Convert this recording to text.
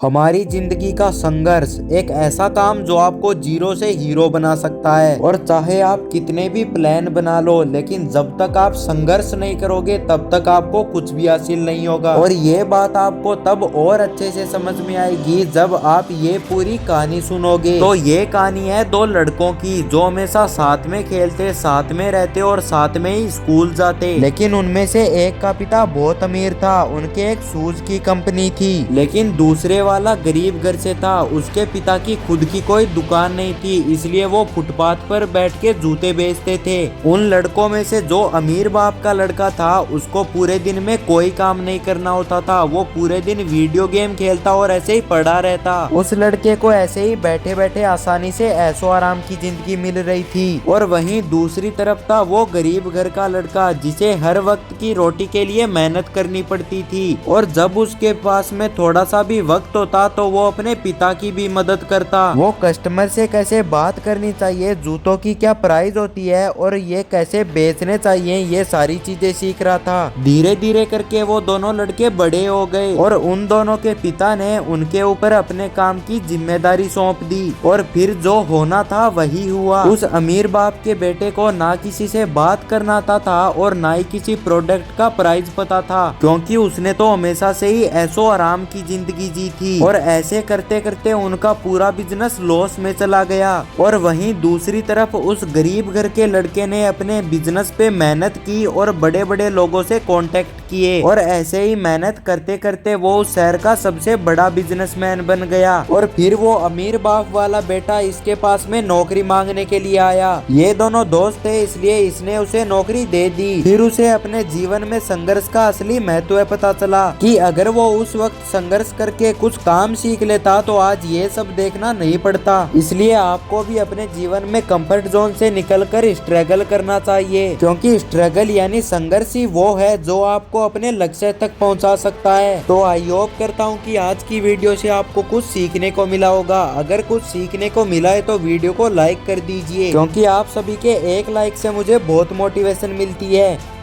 हमारी जिंदगी का संघर्ष एक ऐसा काम जो आपको जीरो से हीरो बना सकता है। और चाहे आप कितने भी प्लान बना लो, लेकिन जब तक आप संघर्ष नहीं करोगे तब तक आपको कुछ भी हासिल नहीं होगा। और ये बात आपको तब और अच्छे से समझ में आएगी जब आप ये पूरी कहानी सुनोगे। तो ये कहानी है दो लड़कों की जो हमेशा साथ में खेलते, साथ में रहते और साथ में ही स्कूल जाते। लेकिन उनमें से एक का पिता बहुत अमीर था, उनके एक शूज की कंपनी थी। लेकिन दूसरे वाला गरीब घर से था, उसके पिता की खुद की कोई दुकान नहीं थी, इसलिए वो फुटपाथ पर बैठ के जूते बेचते थे। उन लड़कों में से जो अमीर बाप का लड़का था उसको पूरे दिन में कोई काम नहीं करना होता था, वो पूरे दिन वीडियो गेम खेलता और ऐसे ही पड़ा रहता। उस लड़के को ऐसे ही बैठे बैठे आसानी से ऐशो आराम की जिंदगी मिल रही थी। और वहीं दूसरी तरफ था वो गरीब घर का लड़का जिसे हर वक्त की रोटी के लिए मेहनत करनी पड़ती थी। और जब उसके पास में थोड़ा सा भी वक्त होता तो वो अपने पिता की भी मदद करता। वो कस्टमर से कैसे बात करनी चाहिए, जूतों की क्या प्राइस होती है और ये कैसे बेचने चाहिए, ये सारी चीजें सीख रहा था। धीरे धीरे करके वो दोनों लड़के बड़े हो गए और उन दोनों के पिता ने उनके ऊपर अपने काम की जिम्मेदारी सौंप दी। और फिर जो होना था वही हुआ। उस अमीर बाप के बेटे को ना किसी से बात करना आता था और ना ही किसी प्रोडक्ट का प्राइस पता था, क्योंकि उसने तो हमेशा से ही ऐशो आराम की जिंदगी जी थी। और ऐसे करते करते उनका पूरा बिजनेस लॉस में चला गया। और वहीं दूसरी तरफ उस गरीब घर के लड़के ने अपने बिजनेस पे मेहनत की और बड़े बड़े लोगों से कांटेक्ट किए। और ऐसे ही मेहनत करते करते वो उस शहर का सबसे बड़ा बिजनेसमैन बन गया। और फिर वो अमीर बाप वाला बेटा इसके पास में नौकरी मांगने के लिए आया। ये दोनों दोस्त थे, इसलिए इसने उसे नौकरी दे दी। फिर उसे अपने जीवन में संघर्ष का असली महत्व पता चला कि अगर वो उस वक्त संघर्ष करके कुछ काम सीख लेता तो आज ये सब देखना नहीं पड़ता। इसलिए आपको भी अपने जीवन में कंफर्ट जोन से निकलकर स्ट्रगल करना चाहिए, क्योंकि स्ट्रगल यानी संघर्ष ही वो है जो आपको अपने लक्ष्य तक पहुंचा सकता है। तो आई होप करता हूं कि आज की वीडियो से आपको कुछ सीखने को मिला होगा। अगर कुछ सीखने को मिला है तो वीडियो को लाइक कर दीजिए, क्योंकि आप सभी के एक लाइक से मुझे बहुत मोटिवेशन मिलती है।